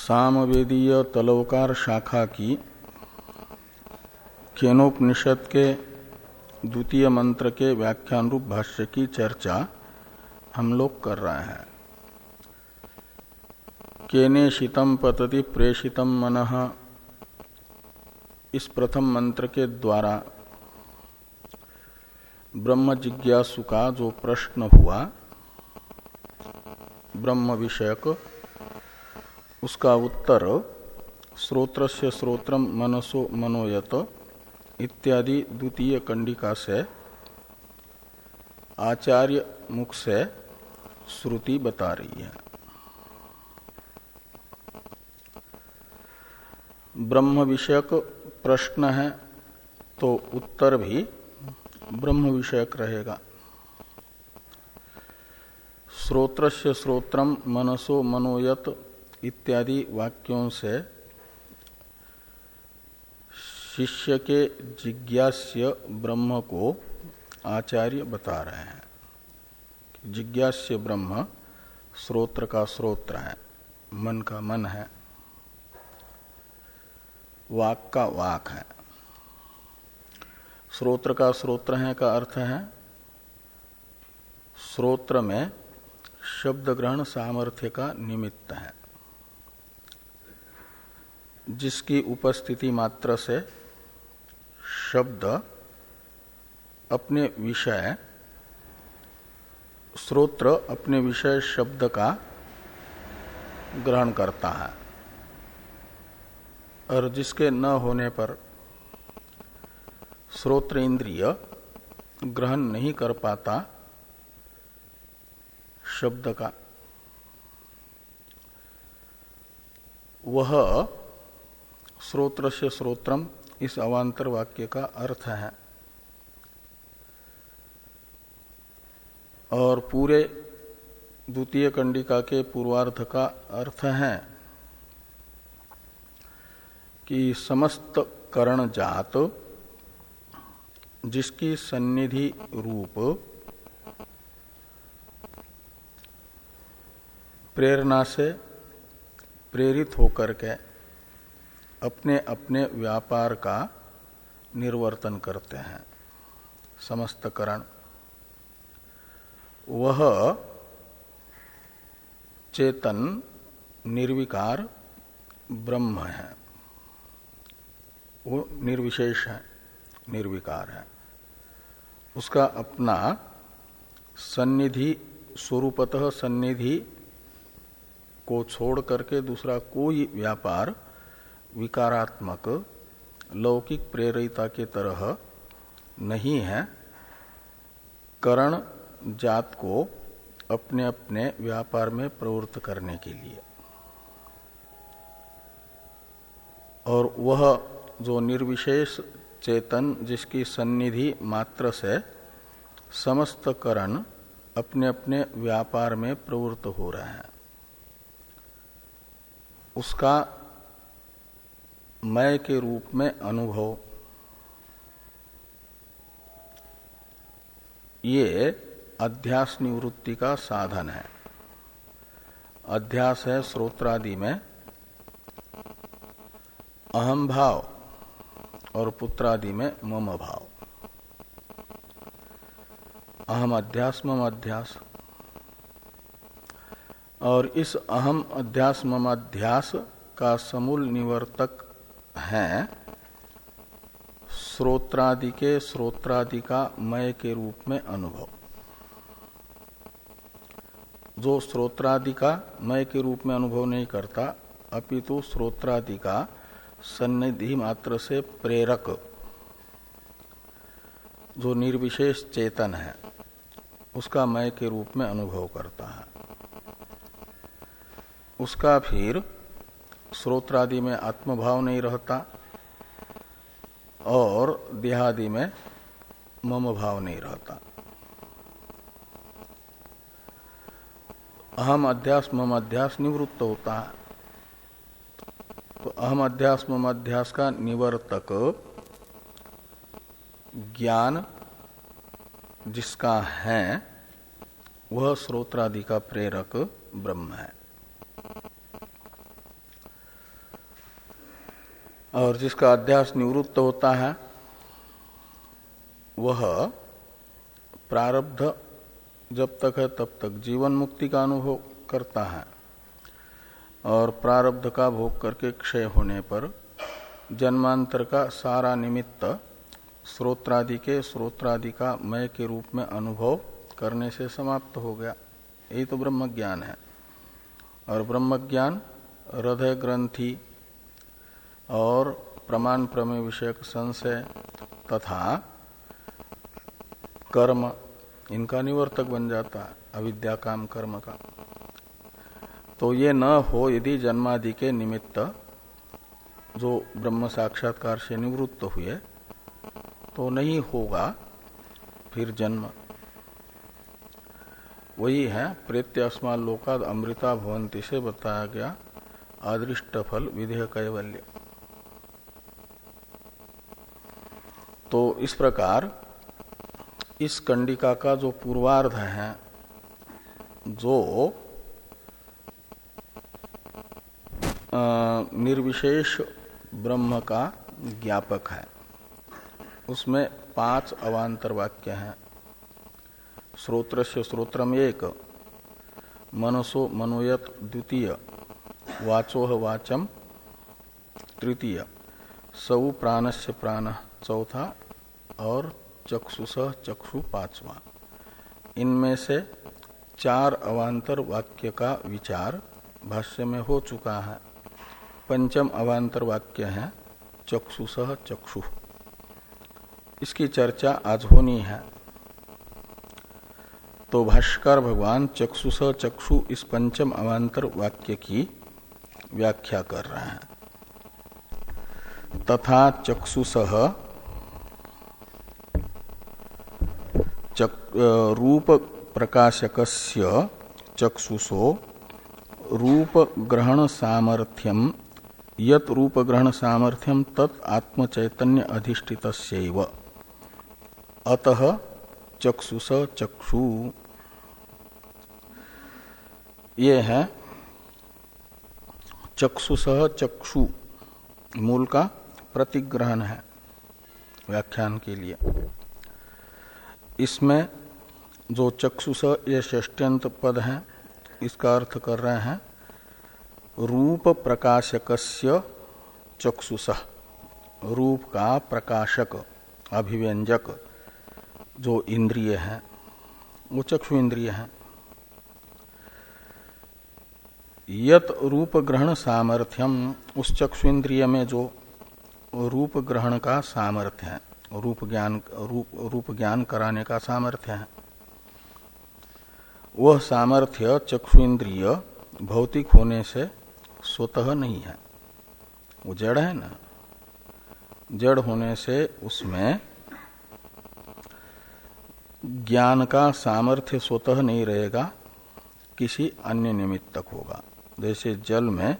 सामवेदीय तलवकार शाखा की केनोपनिषद के द्वितीय मंत्र के व्याख्यान रूप भाष्य की चर्चा हम लोग कर रहे हैं। केनेशितम पतति प्रेषितम मनः, इस प्रथम मंत्र के द्वारा ब्रह्म जिज्ञासु का जो प्रश्न हुआ ब्रह्म विषयक, उसका उत्तर श्रोत्रस्य श्रोत्रम मनसो मनोयत इत्यादि द्वितीय कंडिका से आचार्य मुख से श्रुति बता रही है। ब्रह्म विषयक प्रश्न है तो उत्तर भी ब्रह्म विषयक रहेगा। श्रोत्रस्य श्रोत्रम मनसो मनोयत इत्यादि वाक्यों से शिष्य के जिज्ञास्य ब्रह्म को आचार्य बता रहे हैं। जिज्ञास्य ब्रह्म श्रोत्र का श्रोत्र है, मन का मन है, वाक का वाक है। श्रोत्र का श्रोत्र है का अर्थ है श्रोत्र में शब्द ग्रहण सामर्थ्य का निमित्त है, जिसकी उपस्थिति मात्र से शब्द अपने विषय, श्रोत्र अपने विषय शब्द का ग्रहण करता है और जिसके न होने पर श्रोत्र इंद्रिय ग्रहण नहीं कर पाता शब्द का, वह श्रोत्र से श्रोत्रम इस अवांतर वाक्य का अर्थ है। और पूरे द्वितीय कंडिका के पूर्वार्ध का अर्थ है कि समस्त करण जात जिसकी सन्निधि रूप प्रेरणा से प्रेरित होकर के अपने अपने व्यापार का निर्वर्तन करते हैं, समस्त करण, वह चेतन निर्विकार ब्रह्म है। वो निर्विशेष है, निर्विकार है। उसका अपना सन्निधि, स्वरूपतः सन्निधि को छोड़ करके दूसरा कोई व्यापार विकारात्मक लौकिक प्रेरिता के तरह नहीं है, करण जात को अपने अपने व्यापार में प्रवृत्त करने के लिए। और वह जो निर्विशेष चेतन जिसकी सन्निधि मात्र से समस्त करण अपने अपने व्यापार में प्रवृत्त हो रहे हैं, उसका मय के रूप में अनुभव, ये अध्यास निवृत्ति का साधन है। अध्यास है श्रोत्रादि में अहम भाव और पुत्रादि में मम भाव। अहम अध्यास मम अध्यास, और इस अहम अध्यास मम अध्यास का समूल निवर्तक है श्रोत्रादि के श्रोत्रादि का मय के रूप में अनुभव। जो श्रोत्रादि का मय के रूप में अनुभव नहीं करता, अपितु श्रोत्रादि का सन्निधि मात्र से प्रेरक जो निर्विशेष चेतन है, उसका मय के रूप में अनुभव करता है, उसका फिर श्रोत्रादि में आत्मभाव नहीं रहता और देहादि में मम भाव नहीं रहता। अहम अध्यास मम अध्यास निवृत्त होता है। तो अहम अध्यास मम अध्यास का निवर्तक ज्ञान जिसका है, वह श्रोत्रादि का प्रेरक ब्रह्म है। और जिसका अध्यास निवृत्त होता है वह प्रारब्ध जब तक है तब तक जीवन मुक्ति का अनुभव करता है और प्रारब्ध का भोग करके क्षय होने पर जन्मांतर का सारा निमित्त स्रोत्रादि का मय के रूप में अनुभव करने से समाप्त हो गया। यही तो ब्रह्म ज्ञान है। और ब्रह्म ज्ञान हृदय ग्रंथि और प्रमाण प्रमेय विषयक संशय तथा कर्म इनका निवर्तक बन जाता है, अविद्या काम कर्म का। तो ये न हो यदि जन्मादि के निमित्त जो ब्रह्म साक्षात्कार से निवृत्त हुए तो नहीं होगा फिर जन्म। वही है प्रेत्यास्मा लोकाद अमृता भवंति से बताया गया अदृष्ट फल विधेय कैवल्य। तो इस प्रकार इस कंडिका का जो पूर्वार्ध है जो निर्विशेष ब्रह्म का ज्ञापक है उसमें 5 अवान्तर वाक्य हैं। श्रोत्रस्य श्रोत्रम एक, मनसो मनोयत द्वितीय, वाचोह वाचम तृतीय, सौ प्राणस्य प्राण चौथा और चक्षुष चक्षु 5वां। इनमें से 4 अवान्तर वाक्य का विचार भाष्य में हो चुका है। पंचम अवान्तर वाक्य है चक्षुष चक्षु। इसकी चर्चा आज होनी है। तो भाष्यकार भगवान चक्षुष चक्षु इस पंचम अवान्तर वाक्य की व्याख्या कर रहे हैं। तथा चक्षुष रूप प्रकाशकस्य चक्षुषो रूप ग्रहण सामर्थ्यम यत रूप ग्रहण सामर्थ्यम तत् आत्मचैतन्य अधिष्ठितस्यैव अतः चक्षुष चक्षु। ये है चक्षुष चक्षु मूल का प्रतिग्रहण है व्याख्यान के लिए। इसमें जो चक्षुष ये षष्ट्यंत पद है इसका अर्थ कर रहे हैं रूप प्रकाशकस्य चक्षुष। रूप का प्रकाशक अभिव्यंजक जो इंद्रिय है वो चक्षु इंद्रिय है। यत रूप ग्रहण सामर्थ्यम उस चक्षु इंद्रिय में जो रूप ग्रहण का सामर्थ्य है, रूप ज्ञान कराने का सामर्थ्य है, वह सामर्थ्य चक्षु इंद्रिय भौतिक होने से स्वतः नहीं है। वो जड़ है ना, जड़ होने से उसमें ज्ञान का सामर्थ्य स्वतः नहीं रहेगा, किसी अन्य निमित्तक होगा। जैसे जल में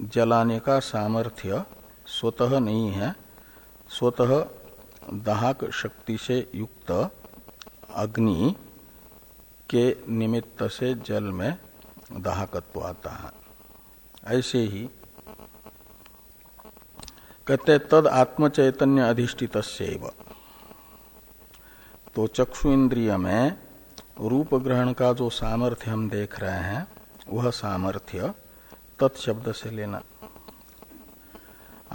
जलाने का सामर्थ्य स्वतः नहीं है, स्वतः दाहक शक्ति से युक्त अग्नि के निमित्त से जल में दाहकत्व आता है। ऐसे ही कहते तद आत्मचैतन्य अधिष्ठितस्यैव। तो चक्षु इंद्रिय में रूप ग्रहण का जो सामर्थ्य हम देख रहे हैं वह सामर्थ्य तत्शब्द से लेना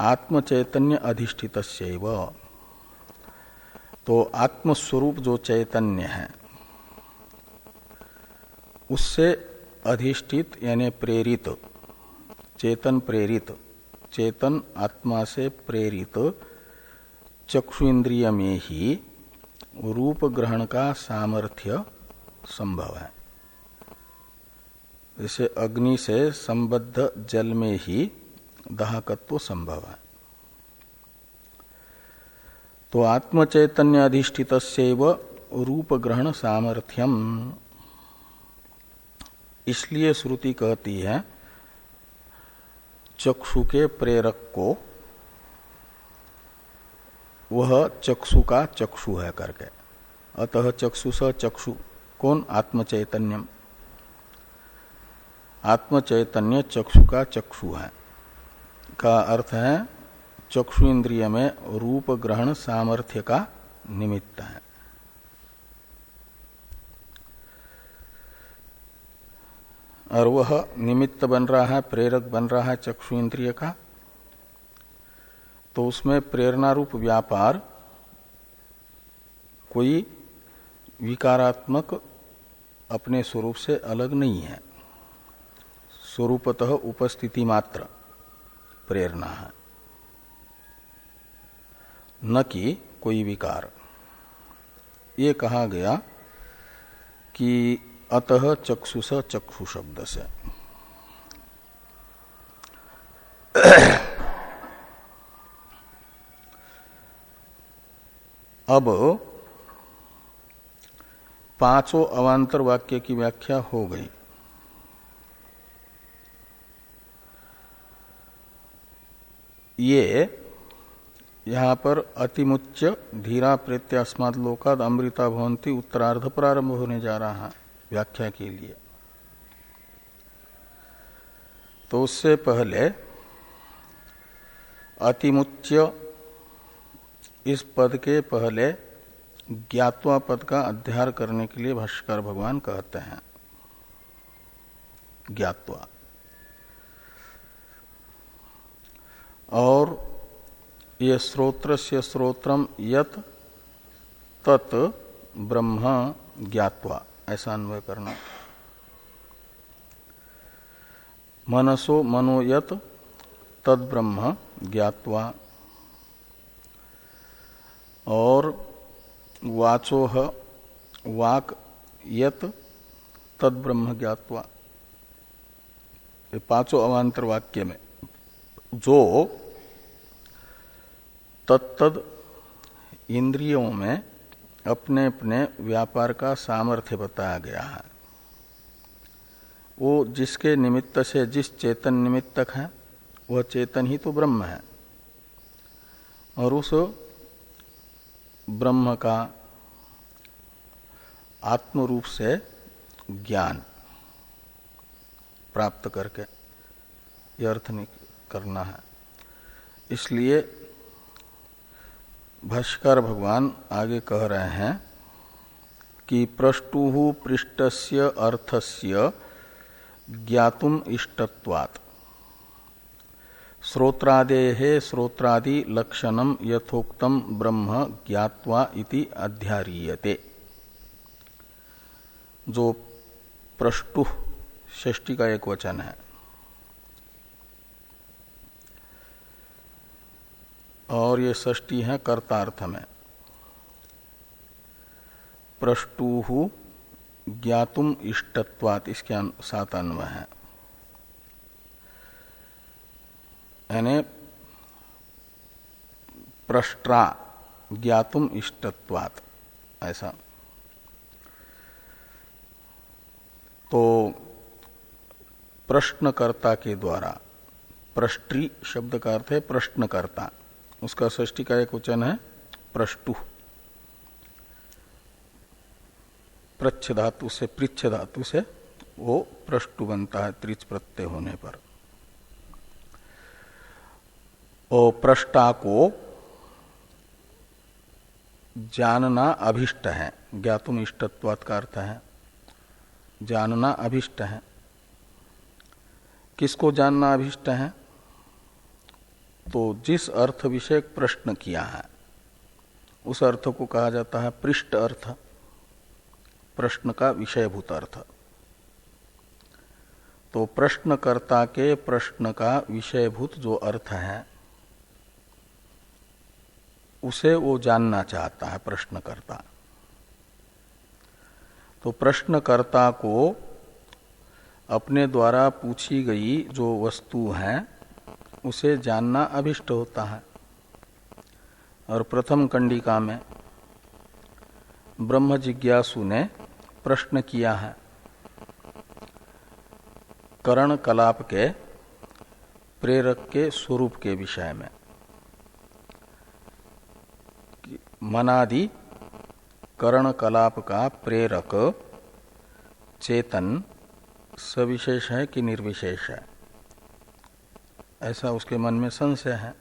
आत्मचैतन्य अधिष्ठितस्यैव। तो आत्मस्वरूप जो चैतन्य है उससे अधिष्ठित यानी प्रेरित, चेतन प्रेरित, चेतन आत्मा से प्रेरित चक्षु इंद्रिय में ही रूप ग्रहण का सामर्थ्य संभव है। जैसे अग्नि से संबद्ध जल में ही दाहकत्व संभव है। तो आत्मचैतन्य अधिष्ठितस्यैव रूप ग्रहण सामर्थ्यम। इसलिए श्रुति कहती है चक्षु के प्रेरक को वह चक्षु का चक्षु है करके। अतः चक्षुष चक्षु कौन? आत्मचैतन्यम। आत्मचैतन्य चक्षु का चक्षु है का अर्थ है चक्षु इंद्रिय में रूप ग्रहण सामर्थ्य का निमित्त है। और वह निमित्त बन रहा है, प्रेरक बन रहा है चक्षु इंद्रिय का, तो उसमें प्रेरणा रूप व्यापार कोई विकारात्मक अपने स्वरूप से अलग नहीं है, स्वरूपतः उपस्थिति मात्र प्रेरणा है, न कि कोई विकार। ये कहा गया कि अतः चक्षुष चक्षु शब्द से। अब पांचों अवांतर वाक्य की व्याख्या हो गई। ये यहाँ पर अतिमुच्च धीरा प्रेत्यास्माद लोकाद अमृता भवन्ति उत्तरार्ध प्रारंभ होने जा रहा है व्याख्या के लिए। तो उससे पहले अतिमुच्च इस पद के पहले ज्ञात्वा पद का अध्यार करने के लिए भाष्यकार भगवान कहते हैं ज्ञात्वा। और ये श्रोत्रस्य श्रोत्रम यत तत् ब्रह्म ज्ञात्वा, ऐसा अन्वय करना। मनसो मनो यत तद ब्रह्म ज्ञात्वा, और वाचोह वाक यत तद ब्रह्म ज्ञात्वा। ये पांचों अवांतर वाक्य में जो तत्तद इंद्रियों में अपने अपने व्यापार का सामर्थ्य बताया गया है, वो जिसके निमित्त से जिस चेतन निमित्तक है वह चेतन ही तो ब्रह्म है। और उस ब्रह्म का आत्म रूप से ज्ञान प्राप्त करके यह अर्थ नहीं करना है। इसलिए भाष्यकार भगवान आगे कह रहे हैं कि प्रष्टुः पृष्ठस्य अर्थस्य ज्ञातुम इष्टत्वात् श्रोत्रादेः श्रोत्रादि लक्षणम यथोक्तम ब्रह्म ज्ञात्वा इति अध्यारीयते। जो प्रष्टुः षष्ठी का एक वचन है, और ये षष्ठी है कर्तार्थ में। प्रष्टुः ज्ञातुम इष्टत्वात् इसके साथ अन्वय है, यानी प्रष्ट्रा ज्ञातुम इष्टत्वात्, ऐसा। तो प्रश्नकर्ता के द्वारा, प्रष्ट्री शब्द का अर्थ है प्रश्नकर्ता, उसका षष्ठी का एक वचन है प्रष्टु। प्रच्छ धातु से, पृच्छ धातु से वो प्रष्टु बनता है त्रिच प्रत्यय होने पर। और प्रष्टा को जानना अभिष्ट है, ज्ञातुम इष्टत्वात् का अर्थ है जानना अभिष्ट है। किसको जानना अभिष्ट है? तो जिस अर्थ विषय प्रश्न किया है उस अर्थ को कहा जाता है पृष्ठ अर्थ, प्रश्न का विषयभूत अर्थ। तो प्रश्नकर्ता के प्रश्न का विषयभूत जो अर्थ है उसे वो जानना चाहता है प्रश्नकर्ता। तो प्रश्नकर्ता को अपने द्वारा पूछी गई जो वस्तु है उसे जानना अभिष्ट होता है। और प्रथम कंडिका में ब्रह्म जिज्ञासु ने प्रश्न किया है करण कलाप के प्रेरक के स्वरूप के विषय में। मनादि करण कलाप का प्रेरक चेतन सविशेष है कि निर्विशेष है, ऐसा उसके मन में संशय है।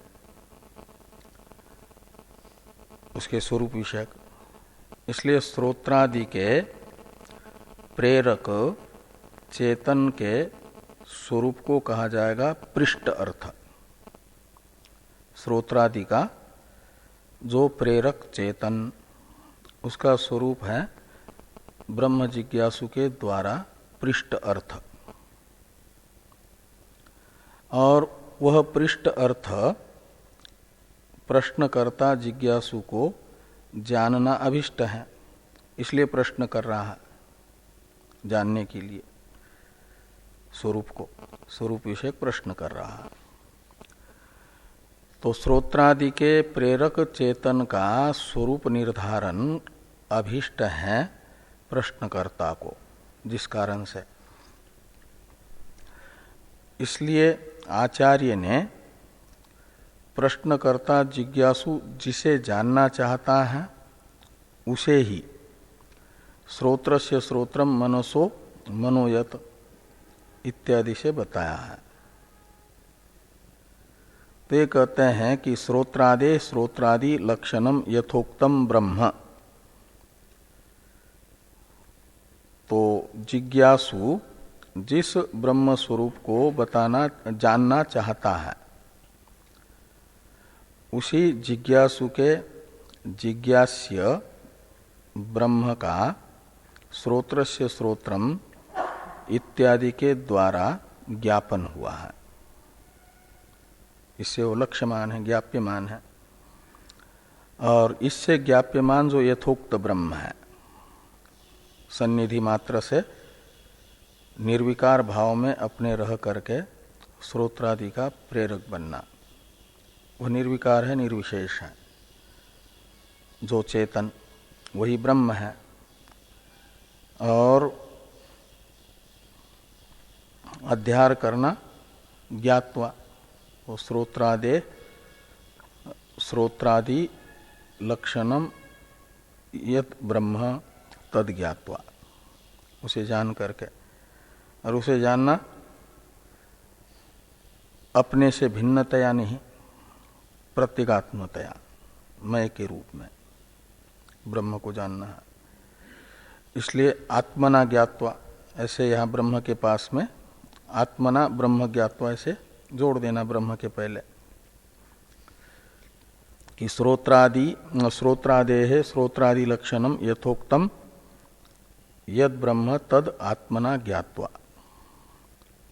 उसके स्वरूप विषयक। इसलिए श्रोत्रादि के प्रेरक चेतन के स्वरूप को कहा जाएगा पृष्ठ अर्थ। श्रोत्रादि का जो प्रेरक चेतन, उसका स्वरूप है ब्रह्म जिज्ञासु के द्वारा पृष्ठ अर्थ। और वह पृष्ठ अर्थ प्रश्नकर्ता जिज्ञासु को जानना अभिष्ट है, इसलिए प्रश्न कर रहा है, जानने के लिए स्वरूप को, स्वरूप विषयक प्रश्न कर रहा है। तो श्रोत्रादि के प्रेरक चेतन का स्वरूप निर्धारण अभिष्ट है प्रश्नकर्ता को, जिस कारण से, इसलिए आचार्य ने प्रश्नकर्ता जिज्ञासु जिसे जानना चाहता है उसे ही श्रोत्रस्य श्रोत्रम मनसो मनोयत इत्यादि से बताया है। तो ये कहते हैं कि श्रोत्रादे श्रोत्रादि लक्षणम यथोक्तम ब्रह्म। तो जिज्ञासु जिस ब्रह्म स्वरूप को बताना जानना चाहता है, उसी जिज्ञासु के जिज्ञास्य ब्रह्म का श्रोत्रस्य श्रोत्रम इत्यादि के द्वारा ज्ञापन हुआ है। इससे वो लक्ष्यमान है, ज्ञाप्यमान है। और इससे ज्ञाप्यमान जो यथोक्त ब्रह्म है, सन्निधि मात्र से निर्विकार भाव में अपने रह करके श्रोत्रादि का प्रेरक बनना, वह निर्विकार है, निर्विशेष है। जो चेतन वही ब्रह्म है। और अध्यार करना ज्ञात्वा, वो श्रोत्रादि लक्षणम यत ब्रह्म तद ज्ञात्वा, उसे जान करके। और उसे जानना अपने से भिन्नतया नहीं, प्रत्यगात्मतया, मैं के रूप में ब्रह्म को जानना है। इसलिए आत्मना ज्ञात्वा, ऐसे यहाँ ब्रह्म के पास में आत्मना ब्रह्म ज्ञात्वा ऐसे जोड़ देना ब्रह्म के पहले, कि श्रोत्रादेः श्रोत्रादि लक्षणम यथोक्तम यद ब्रह्म तद आत्मना ज्ञात्वा,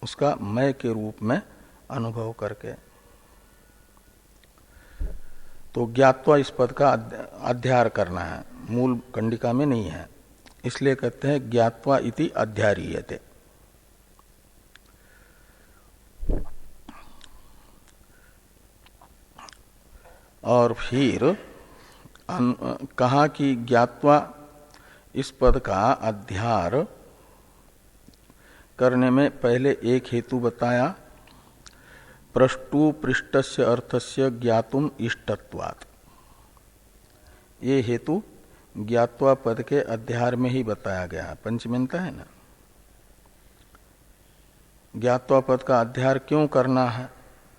उसका मैं के रूप में अनुभव करके। तो ज्ञात्वा इस पद का अध्यार करना है, मूल कंडिका में नहीं है, इसलिए कहते हैं ज्ञात्वा इति अध्यारीयते। और फिर कहा कि ज्ञात्वा इस पद का अध्यार करने में पहले एक हेतु बताया, प्रष्टु पृष्ठस्य अर्थस्य ज्ञातुम इष्टत्वात्। ये हेतु ज्ञात्वा पद के अध्यार में ही बताया गया है, पंचमेंत है ना। ज्ञात्वा पद का अध्यार क्यों करना है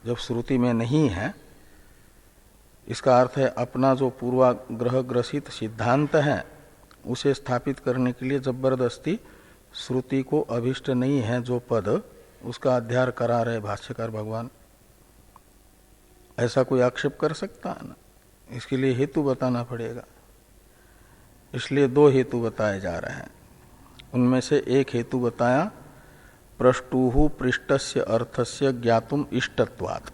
जब श्रुति में नहीं है? इसका अर्थ है अपना जो पूर्वाग्रह ग्रसित सिद्धांत है उसे स्थापित करने के लिए जबरदस्ती श्रुति को अभिष्ट नहीं है जो पद, उसका अध्यार करा रहे भाष्यकार भगवान। ऐसा कोई आक्षेप कर सकता है ना? इसके लिए हेतु बताना पड़ेगा। इसलिए दो हेतु बताए जा रहे हैं। उनमें से एक हेतु बताया प्रष्टुः पृष्ठस्य अर्थस्य ज्ञातुम इष्टत्वात्।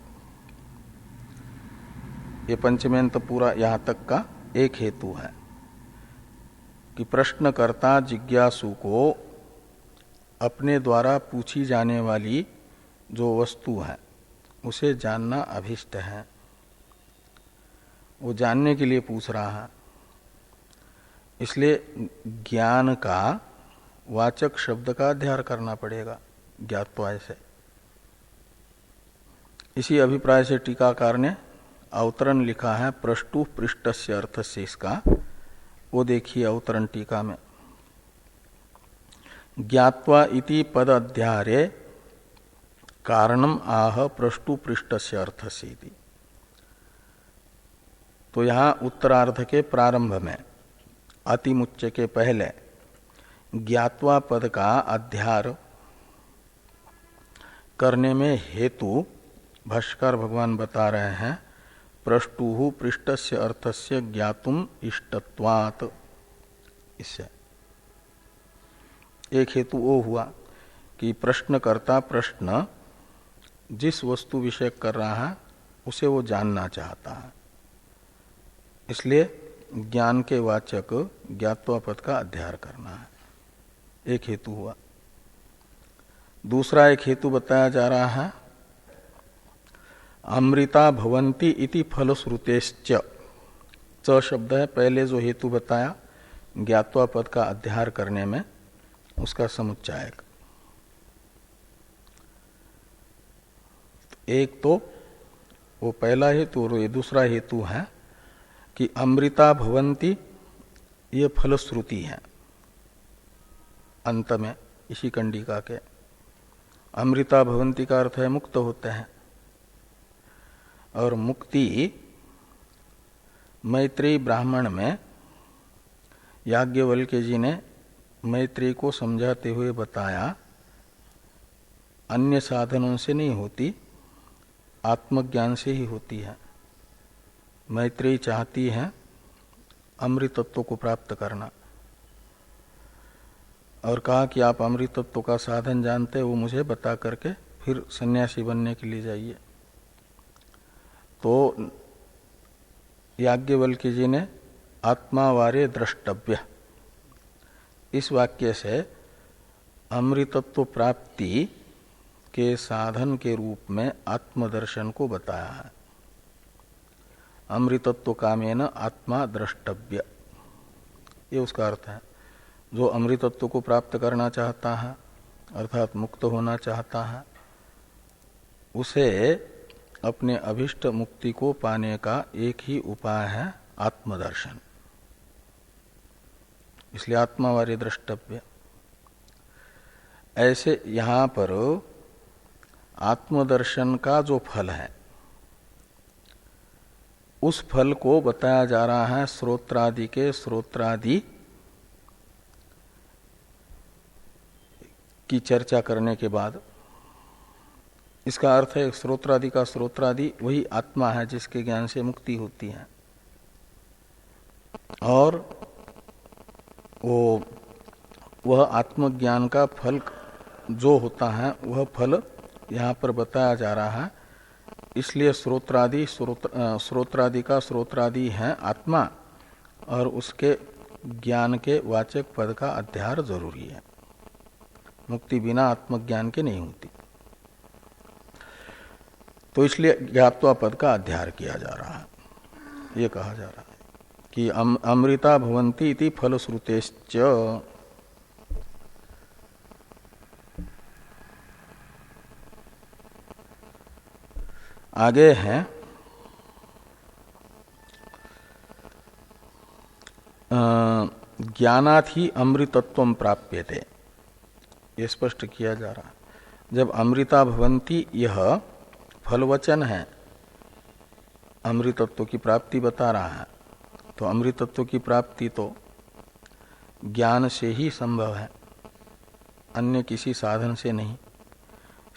ये पंचमेंत पूरा यहाँ तक का एक हेतु है कि प्रश्नकर्ता जिज्ञासु को अपने द्वारा पूछी जाने वाली जो वस्तु है उसे जानना अभिष्ट है, वो जानने के लिए पूछ रहा है। इसलिए ज्ञान का वाचक शब्द का अध्ययन करना पड़ेगा ज्ञात्वा से। इसी अभिप्राय से टीकाकार ने अवतरण लिखा है प्रष्टु पृष्ठस्य अर्थस्य, इसका वो देखिए अवतरण टीका में। ज्ञात्वा इति पद अध्यारे कारणम आह प्रष्टु पृष्ठस्य अर्थस्य इति। तो यहाँ उत्तरार्ध के प्रारंभ में अतिमुच्च के पहले ज्ञात्वा पद का अध्यार करने में हेतु भाष्कर भगवान बता रहे हैं प्रष्टुः पृष्ठस्य अर्थस्य ज्ञातुम इष्टत्वात्। इससे एक हेतु वो हुआ कि प्रश्नकर्ता प्रश्न जिस वस्तु विषय कर रहा है उसे वो जानना चाहता है, इसलिए ज्ञान के वाचक ज्ञात्वा पद का अध्यार करना है, एक हेतु हुआ। दूसरा एक हेतु बताया जा रहा है अमृता भवन्ति इति फलश्रुतेश्च। च शब्द है, पहले जो हेतु बताया ज्ञात्वा पद का अध्यार करने में, उसका समुच्चायक। एक तो वो पहला हेतु और ये दूसरा हेतु है कि अमृता भवन्ति ये फलश्रुति है अंत में इसी कंडिका के। अमृता भवन्ति का अर्थ है मुक्त होते हैं, और मुक्ति मैत्रेयी ब्राह्मण में याज्ञवल्क्य जी ने मैत्रेयी को समझाते हुए बताया अन्य साधनों से नहीं होती, आत्मज्ञान से ही होती है। मैत्रेयी चाहती है अमृत तत्व को प्राप्त करना, और कहा कि आप अमृत तत्व का साधन जानते, वो मुझे बता करके फिर सन्यासी बनने के लिए जाइए। तो याज्ञवल्क्य जी ने आत्मावारे द्रष्टव्य इस वाक्य से अमृतत्व प्राप्ति के साधन के रूप में आत्मदर्शन को बताया है। अमृतत्व कामेन आत्मा द्रष्टव्य, ये उसका अर्थ है। जो अमृतत्व को प्राप्त करना चाहता है अर्थात मुक्त होना चाहता है, उसे अपने अभिष्ट मुक्ति को पाने का एक ही उपाय है आत्मदर्शन, इसलिए आत्मावारे द्रष्टव्य। ऐसे यहां पर आत्मदर्शन का जो फल है उस फल को बताया जा रहा है श्रोत्रादि के श्रोत्रादि की चर्चा करने के बाद। इसका अर्थ है श्रोत्रादि का श्रोत्रादि वही आत्मा है जिसके ज्ञान से मुक्ति होती है, और वह आत्मज्ञान का फल जो होता है वह फल यहाँ पर बताया जा रहा है। इसलिए श्रोत्रादि का श्रोत्रादि है आत्मा, और उसके ज्ञान के वाचक पद का अध्यार जरूरी है। मुक्ति बिना आत्मज्ञान के नहीं होती, तो इसलिए ज्ञात्वा पद का अध्यार किया जा रहा है। ये कहा जा रहा है कि अमृता भवन्ति इति फलश्रुतेश्च। आगे है ज्ञानात् ही अमृतत्वं प्राप्यते, ये स्पष्ट किया जा रहा है। जब अमृता भवन्ति यह फलवचन है, अमृतत्व की प्राप्ति बता रहा है, तो अमृतत्व की प्राप्ति तो ज्ञान से ही संभव है, अन्य किसी साधन से नहीं।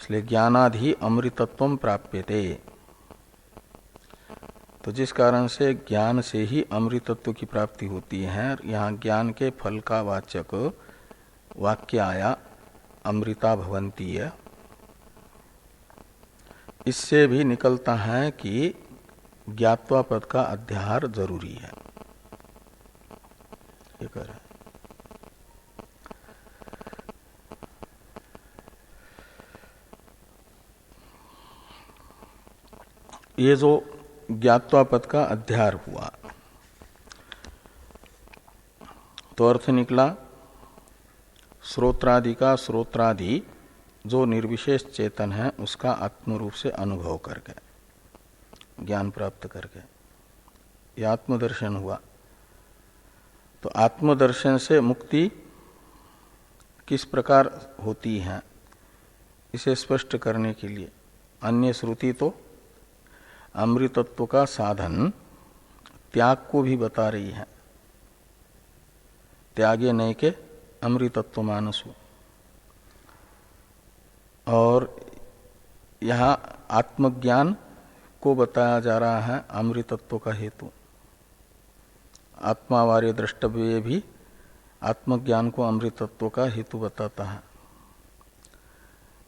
इसलिए ज्ञानाद् ही अमृतत्वं प्राप्यते, तो जिस कारण से ज्ञान से ही अमृतत्व की प्राप्ति होती है, यहाँ ज्ञान के फल का वाचक वाक्य आया अमृता भवन्ति है। इससे भी निकलता है कि ज्ञात्वा पद का अध्यार जरूरी है। ये कह रहे हैं। ये जो ज्ञात्वा पद का अध्यार हुआ तो अर्थ निकला श्रोत्रादि का श्रोत्रादि जो निर्विशेष चेतन है उसका आत्म रूप से अनुभव करके ज्ञान प्राप्त करके ये आत्मदर्शन हुआ। तो आत्मदर्शन से मुक्ति किस प्रकार होती है इसे स्पष्ट करने के लिए अन्य श्रुति तो अमृतत्व का साधन त्याग को भी बता रही है। त्यागे नय के अमृतत्व मानसु। और यहाँ आत्मज्ञान को बताया जा रहा है अमृतत्व का हेतु। आत्मावार्य द्रष्टव्य भी आत्मज्ञान को अमृतत्व का हेतु बताता है,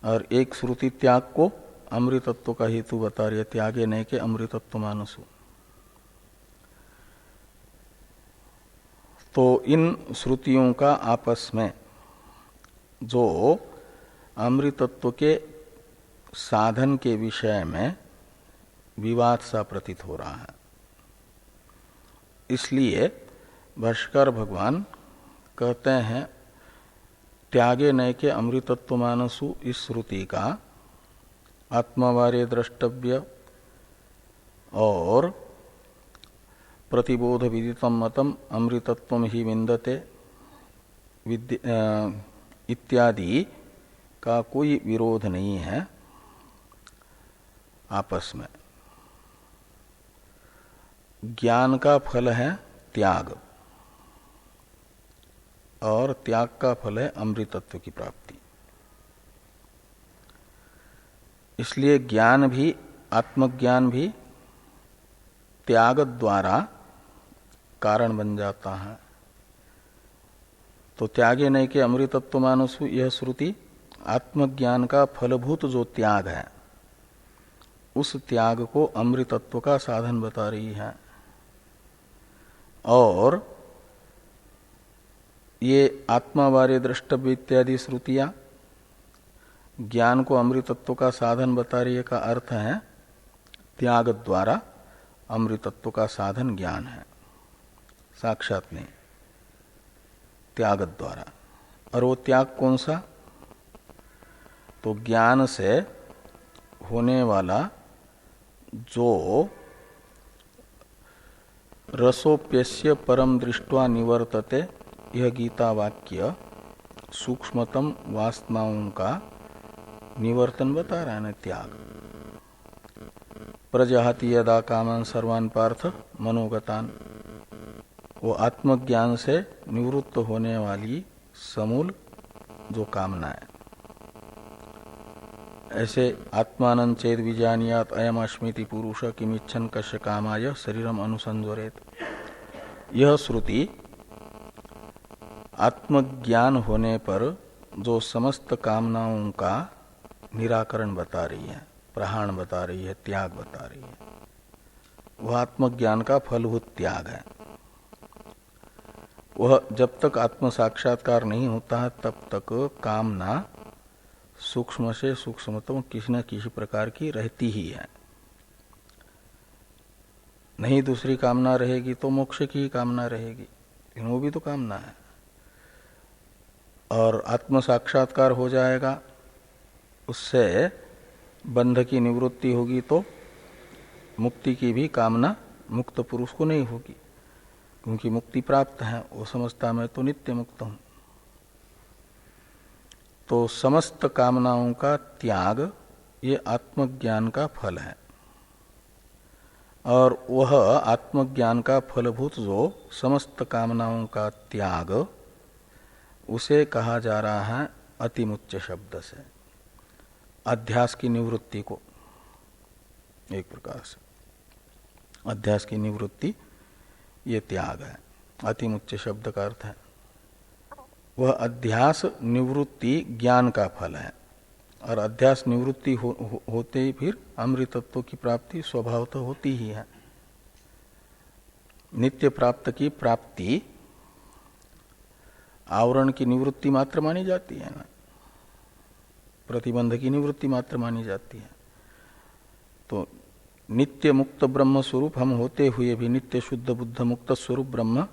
और एक श्रुति त्याग को अमृतत्व का हेतु बता रही है, त्यागे नहीं के अमृतत्व मानसु। तो इन श्रुतियों का आपस में जो अमृतत्व के साधन के विषय में विवाद सा प्रतीत हो रहा है। इसलिए भाष्कर भगवान कहते हैं त्यागे नय के अमृतत्व मानसु इस श्रुति का आत्मावार्य द्रष्टव्य और प्रतिबोध विदितम मतम अमृतत्वम ही विन्दते इत्यादि का कोई विरोध नहीं है आपस में। ज्ञान का फल है त्याग और त्याग का फल है अमृतत्व की प्राप्ति। इसलिए ज्ञान भी, आत्मज्ञान भी त्याग द्वारा कारण बन जाता है। तो त्यागे नहीं के अमृतत्व मानसु यह श्रुति आत्मज्ञान का फलभूत जो त्याग है उस त्याग को अमृतत्व का साधन बता रही है। और ये आत्मावार्य द्रष्टव्य इत्यादि श्रुतियां ज्ञान को अमृतत्व का साधन बता रही है का अर्थ है त्याग द्वारा अमृतत्व का साधन ज्ञान है, साक्षात नहीं, त्याग द्वारा। और वो त्याग कौन सा? तो ज्ञान से होने वाला जो रसोप्यस्य परम दृष्ट्वा निवर्तते, यह गीता वाक्य सूक्ष्मतम वासनाओं का निवर्तन बता रहा है न त्याग। प्रजहाति यदा कामन सर्वान पार्थ मनोगतान, वो आत्मज्ञान से निवृत्त होने वाली समूल जो कामना है। ऐसे आत्मानं चेद विजानियात अयम अस्मिति पुरुष किमिच्छन कश्य कामाय शरीरम अनुसंजरेत। यह श्रुति आत्मज्ञान होने पर जो समस्त कामनाओं का निराकरण बता रही है, प्रहाण बता रही है, त्याग बता रही है, वह आत्मज्ञान का फलभूत त्याग है। वह जब तक आत्म साक्षात्कार नहीं होता है तब तक कामना सूक्ष्म से सूक्ष्मतम किसी न किसी प्रकार की रहती ही है। नहीं दूसरी कामना रहेगी तो मोक्ष की ही कामना रहेगी, लेकिन वो भी तो कामना है। और आत्म साक्षात्कार हो जाएगा, उससे बंध की निवृत्ति होगी तो मुक्ति की भी कामना मुक्त पुरुष को नहीं होगी, क्योंकि मुक्ति प्राप्त है, वो समझता मैं तो नित्य मुक्त हूं। तो समस्त कामनाओं का त्याग ये आत्मज्ञान का फल है। और वह आत्मज्ञान का फलभूत जो समस्त कामनाओं का त्याग, उसे कहा जा रहा है अतिमुच्च शब्द से, अध्यास की निवृत्ति को। एक प्रकार से अध्यास की निवृत्ति ये त्याग है, अतिमुच्च शब्द का अर्थ है। वह अध्यास निवृत्ति ज्ञान का फल है, और अध्यास निवृत्ति होते ही फिर अमृतत्व की प्राप्ति स्वभावतः होती ही है। नित्य प्राप्त की प्राप्ति आवरण की निवृत्ति मात्र मानी जाती है ना, प्रतिबंध की निवृत्ति मात्र मानी जाती है। तो नित्य मुक्त ब्रह्म स्वरूप हम होते हुए भी, नित्य शुद्ध बुद्ध मुक्त स्वरूप ब्रह्म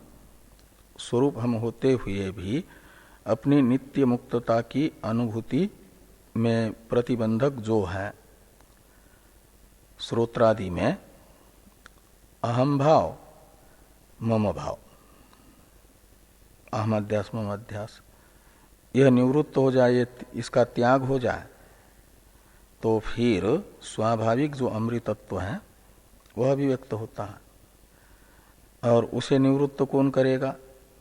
स्वरूप हम होते हुए भी अपनी नित्य मुक्तता की अनुभूति में प्रतिबंधक जो है श्रोत्रादि में अहम भाव, मम भाव, अहम अध्यास मम अध्यास, यह निवृत्त हो जाए, इसका त्याग हो जाए, तो फिर स्वाभाविक जो अमृतत्व है वह अभिव्यक्त होता है। और उसे निवृत्त कौन करेगा?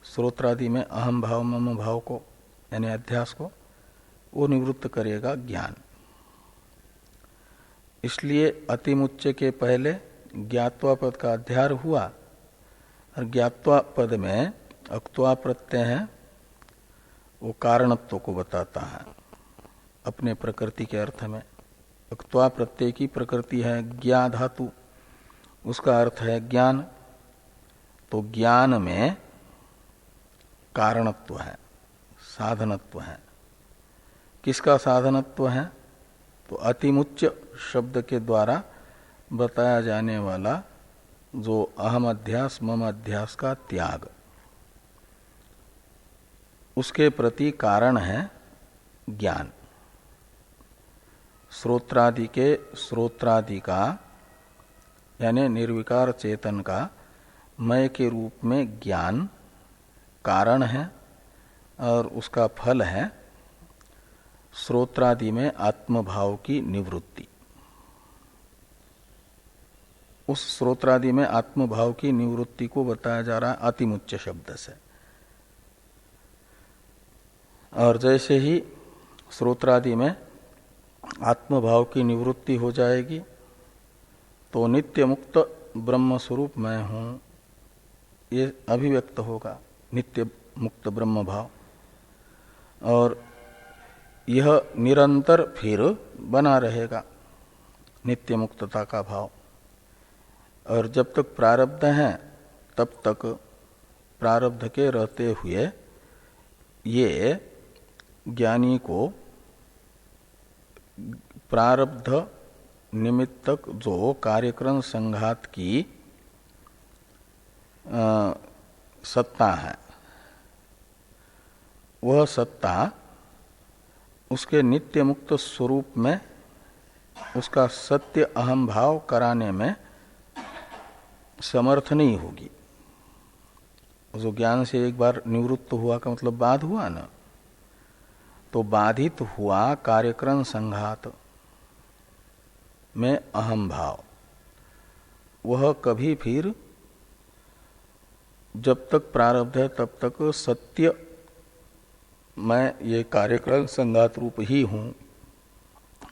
श्रोत्रादि में अहम भाव मम भाव को यानी अध्यास को वो निवृत्त करेगा ज्ञान। इसलिए अतिमुच्च के पहले ज्ञात्वा पद का अध्यार हुआ और ज्ञात्वा पद में अक्त्वा प्रत्यय है, वो कारणत्व को बताता है अपने प्रकृति के अर्थ में। अक्त्वा प्रत्यय की प्रकृति है ज्ञा धातु, उसका अर्थ है ज्ञान। तो ज्ञान में कारणत्व है, साधनत्व है। किसका साधनत्व है? तो अतिमुच्च शब्द के द्वारा बताया जाने वाला जो अहम अध्यास मम अध्यास का त्याग, उसके प्रति कारण है ज्ञान। श्रोत्रादि के श्रोत्रादि का यानी निर्विकार चेतन का मय के रूप में ज्ञान कारण है और उसका फल है श्रोत्रादि में आत्मभाव की निवृत्ति। उस श्रोत्रादि में आत्मभाव की निवृत्ति को बताया जा रहा है अतिमुच्च शब्द से। और जैसे ही श्रोत्रादि में आत्मभाव की निवृत्ति हो जाएगी तो नित्य मुक्त ब्रह्म स्वरूप मैं हूं ये अभिव्यक्त होगा, नित्य मुक्त ब्रह्म भाव। और यह निरंतर फिर बना रहेगा नित्य मुक्तता का भाव। और जब तक प्रारब्ध है तब तक प्रारब्ध के रहते हुए ये ज्ञानी को प्रारब्ध निमित्तक जो कार्यक्रम संघात की सत्ता है, वह सत्ता उसके नित्य मुक्त स्वरूप में उसका सत्य अहम भाव कराने में समर्थ नहीं होगी। जो ज्ञान से एक बार निवृत्त हुआ का मतलब बाध हुआ ना, तो बाधित हुआ कार्यक्रम संघात में अहम भाव, वह कभी फिर जब तक प्रारब्ध है तब तक सत्य मैं ये कार्यक्रम संघात रूप ही हूं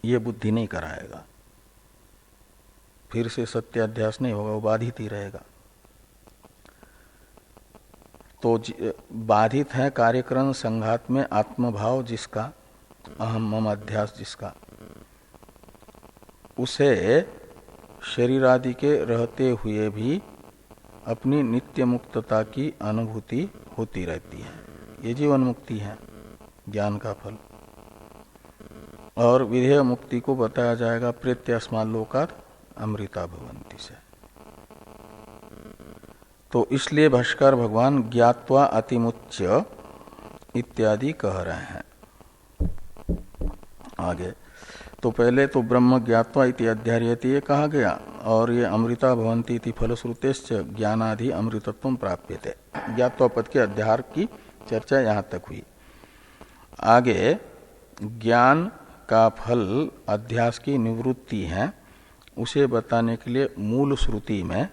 ये बुद्धि नहीं कराएगा। फिर से सत्य अध्यास नहीं होगा, वो बाधित ही रहेगा। तो बाधित है कार्यक्रम संघात में आत्मभाव जिसका, अहम मम अध्यास जिसका, उसे शरीरादि के रहते हुए भी अपनी नित्य मुक्तता की अनुभूति होती रहती है। ये जीवन मुक्ति है, ज्ञान का फल। और विधेय मुक्ति को बताया जाएगा प्रेत्यस्मात् लोकात् अमृता भवन्ति से। तो इसलिए भाष्कर भगवान ज्ञात्वा अतिमुच्य इत्यादि कह रहे हैं आगे। तो पहले तो ब्रह्म ज्ञात्वा इति अध्यार्यति ये कहा गया, और ये अमृता भवन्ति इति फलश्रुतेश्च ज्ञानादि अमृतत्वं प्राप्यते। ज्ञात्वा पद के अध्यार की चर्चा यहाँ तक हुई। आगे ज्ञान का फल अध्यास की निवृत्ति है, उसे बताने के लिए मूल श्रुति में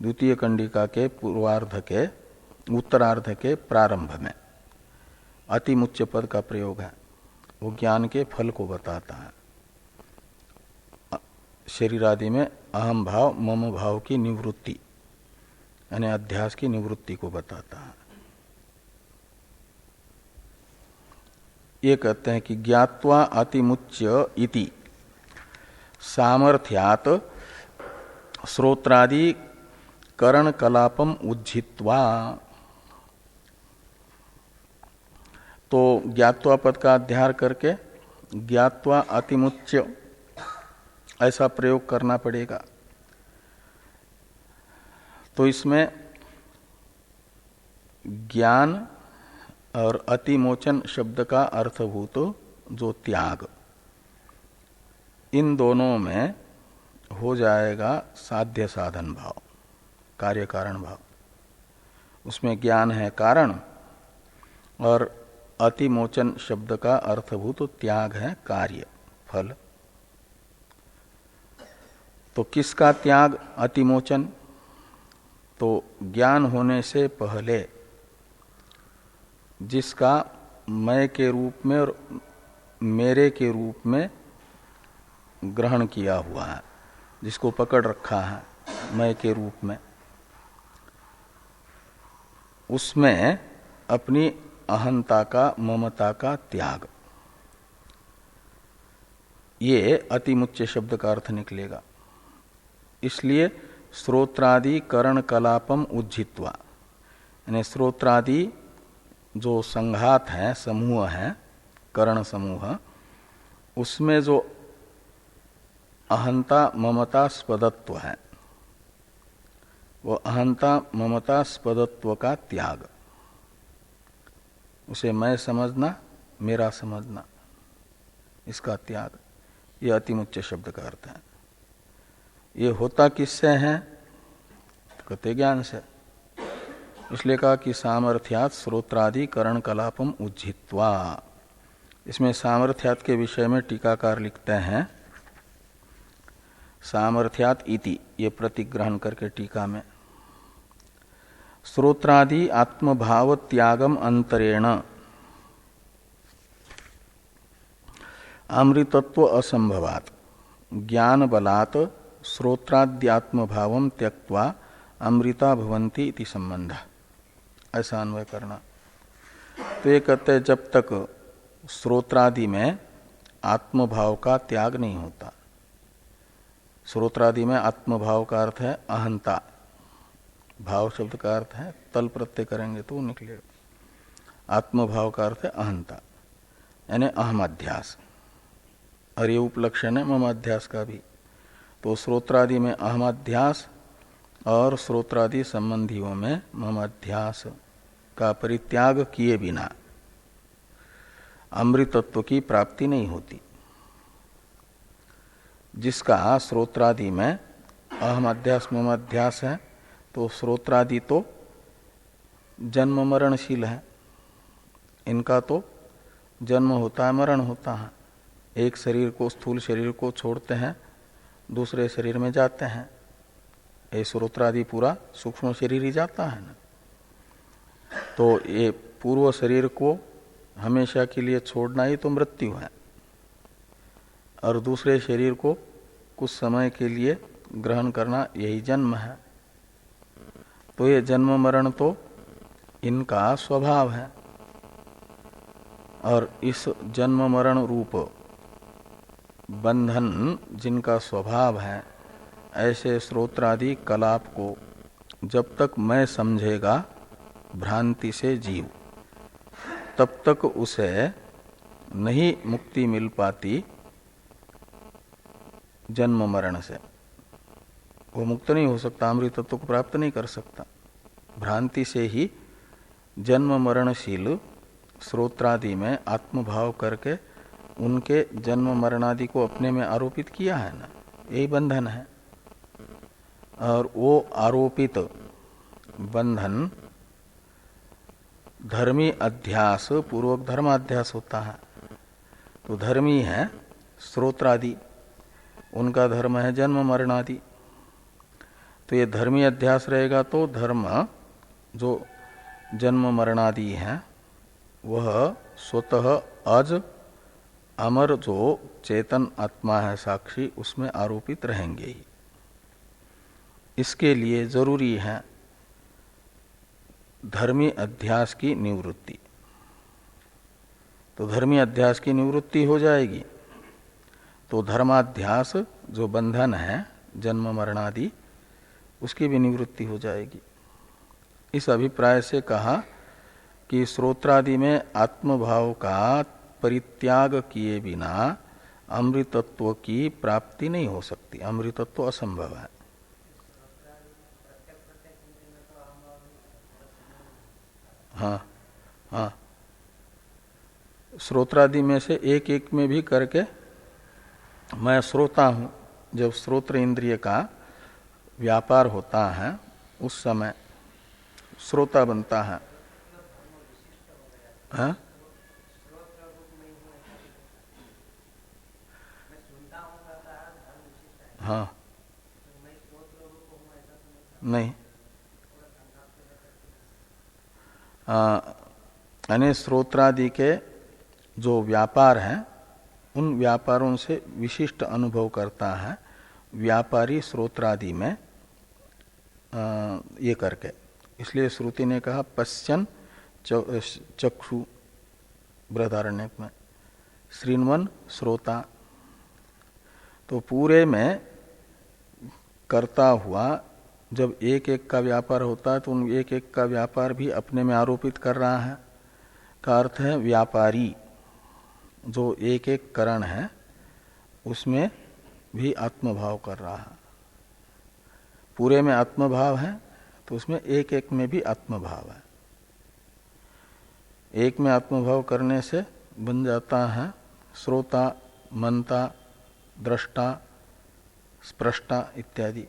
द्वितीय कंडिका के पूर्वार्ध के उत्तरार्ध के प्रारंभ में अतिमुच्च पद का प्रयोग है। वो ज्ञान के फल को बताता है। शरीर आदि में अहम भाव मम भाव की निवृत्ति यानी अध्यास की निवृत्ति को बताता है। ये कहते हैं कि ज्ञात्वा अतिमुच्य इति सामर्थ्यात श्रोत्रादि करण कलापम उज्झित्वा। तो ज्ञात्वा पद का अध्यार करके ज्ञात्वा अतिमुच्य ऐसा प्रयोग करना पड़ेगा। तो इसमें ज्ञान और अतिमोचन शब्द का अर्थभूत जो त्याग, इन दोनों में हो जाएगा साध्य साधन भाव, कार्य कारण भाव। उसमें ज्ञान है कारण और अतिमोचन शब्द का अर्थभूत त्याग है कार्य फल। तो किसका त्याग? अतिमोचन। तो ज्ञान होने से पहले जिसका मैं के रूप में और मेरे के रूप में ग्रहण किया हुआ है, जिसको पकड़ रखा है मैं के रूप में, उसमें अपनी अहंता का ममता का त्याग, ये अतिमुच्च शब्द का अर्थ निकलेगा। इसलिए श्रोत्रादि करण कलापम उज्जित्वा, यानी श्रोत्रादि जो संघात है, समूह है, करण समूह, उसमें जो अहंता ममता स्पदत्व है, वो अहंता ममता स्पदत्व का त्याग, उसे मैं समझना, मेरा समझना, इसका त्याग, ये अतिमुच्च शब्द का अर्थ है। ये होता किससे है? तो कहते ज्ञान से। इसलिए कहा कि सामर्थ्यात् श्रोत्रादि करण कलापम उज्जित्वा। इसमें सामर्थ्यात् के विषय में टीकाकार लिखते हैं सामर्थ्यात् इति, ये प्रतिग्रहण करके टीका में, श्रोत्रादि आत्मभाव त्यागम अंतरेण अमृतत्व असंभवात् ज्ञान बलात् श्रोत्राद्यात्म भावम त्यक्त्वा अमृता भवन्ति इति संबंध, ऐसा अन्वय करना। तो ये कहते हैं जब तक श्रोत्रादि में आत्मभाव का त्याग नहीं होता, श्रोत्रादि में आत्मभाव का अर्थ है अहंता, भाव शब्द का अर्थ है तल प्रत्यय करेंगे तो निकलेगा, आत्मभाव का अर्थ है अहंता, यानी अहमाध्यास, और ये उपलक्षण है ममाध्यास का भी। तो श्रोत्रादि में अहमाध्यास और श्रोत्रादि संबंधियों में ममाध्यास का परित्याग किए बिना अमृतत्व की प्राप्ति नहीं होती। जिसका श्रोत्रादि में अहमाध्यास ममाध्यास है, तो श्रोत्रादि तो जन्म मरणशील है, इनका तो जन्म होता है, मरण होता है। एक शरीर को, स्थूल शरीर को छोड़ते हैं, दूसरे शरीर में जाते हैं। ये श्रोत्रादि पूरा सूक्ष्म शरीर ही जाता है ना। तो ये पूर्व शरीर को हमेशा के लिए छोड़ना ही तो मृत्यु है, और दूसरे शरीर को कुछ समय के लिए ग्रहण करना यही जन्म है। तो ये जन्म मरण तो इनका स्वभाव है, और इस जन्म मरण रूप बंधन जिनका स्वभाव है, ऐसे श्रोत्रादि कलाप को जब तक मैं समझेगा भ्रांति से जीव, तब तक उसे नहीं मुक्ति मिल पाती जन्म मरण से। वो मुक्त नहीं हो सकता, अमृत तत्व को प्राप्त नहीं कर सकता। भ्रांति से ही जन्म मरणशील श्रोत्रादि में आत्मभाव करके उनके जन्म मरणादि को अपने में आरोपित किया है ना, यही बंधन है। और वो आरोपित बंधन धर्मी अध्यास पूर्वक धर्माध्यास होता है। तो धर्मी है श्रोत्रादि, उनका धर्म है जन्म मरणादि। तो ये धर्मी अध्यास रहेगा तो धर्म जो जन्म मरणादि है वह स्वतः अज अमर जो चेतन आत्मा है साक्षी, उसमें आरोपित रहेंगे ही। इसके लिए जरूरी है धर्मी अध्यास की निवृत्ति। तो धर्मी अध्यास की निवृत्ति हो जाएगी तो धर्माध्यास जो बंधन है जन्म मरणादि, उसकी भी निवृत्ति हो जाएगी। इस अभिप्राय से कहा कि श्रोत्रादि में आत्मभाव का परित्याग किए बिना अमृतत्व की प्राप्ति नहीं हो सकती, अमृतत्व असंभव है। हाँ हाँ, श्रोत्रादि में से एक एक में भी करके मैं श्रोता हूँ। जब श्रोत्र इंद्रिय का व्यापार होता है उस समय श्रोता बनता है। हाँ? हाँ नहीं, यानी श्रोत्रादि के जो व्यापार हैं उन व्यापारों से विशिष्ट अनुभव करता है व्यापारी श्रोत्रादि में ये करके। इसलिए श्रुति ने कहा पश्चन चक्षु बृहदारण्यक में, श्रीन्वन श्रोता। तो पूरे में करता हुआ जब एक एक का व्यापार होता है तो उन एक एक का व्यापार भी अपने में आरोपित कर रहा है, का अर्थ है व्यापारी जो एक एक करण है उसमें भी आत्मभाव कर रहा है। पूरे में आत्मभाव है तो उसमें एक एक में भी आत्मभाव है। एक में आत्मभाव करने से बन जाता है श्रोता, मनता, दृष्टा, स्पृष्टा इत्यादि।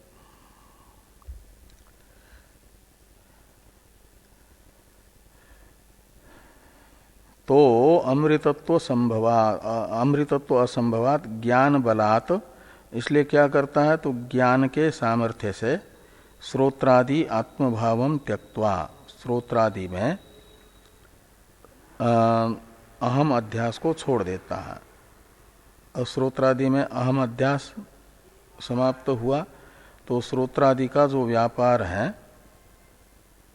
तो अमृतत्व असंभवात ज्ञान बलात्, इसलिए क्या करता है तो ज्ञान के सामर्थ्य से श्रोत्रादि आत्मभावम त्यक्त्वा, श्रोत्रादि में अहम अध्यास को छोड़ देता है। और श्रोत्रादि में अहम अध्यास समाप्त हुआ तो श्रोत्रादि का जो व्यापार है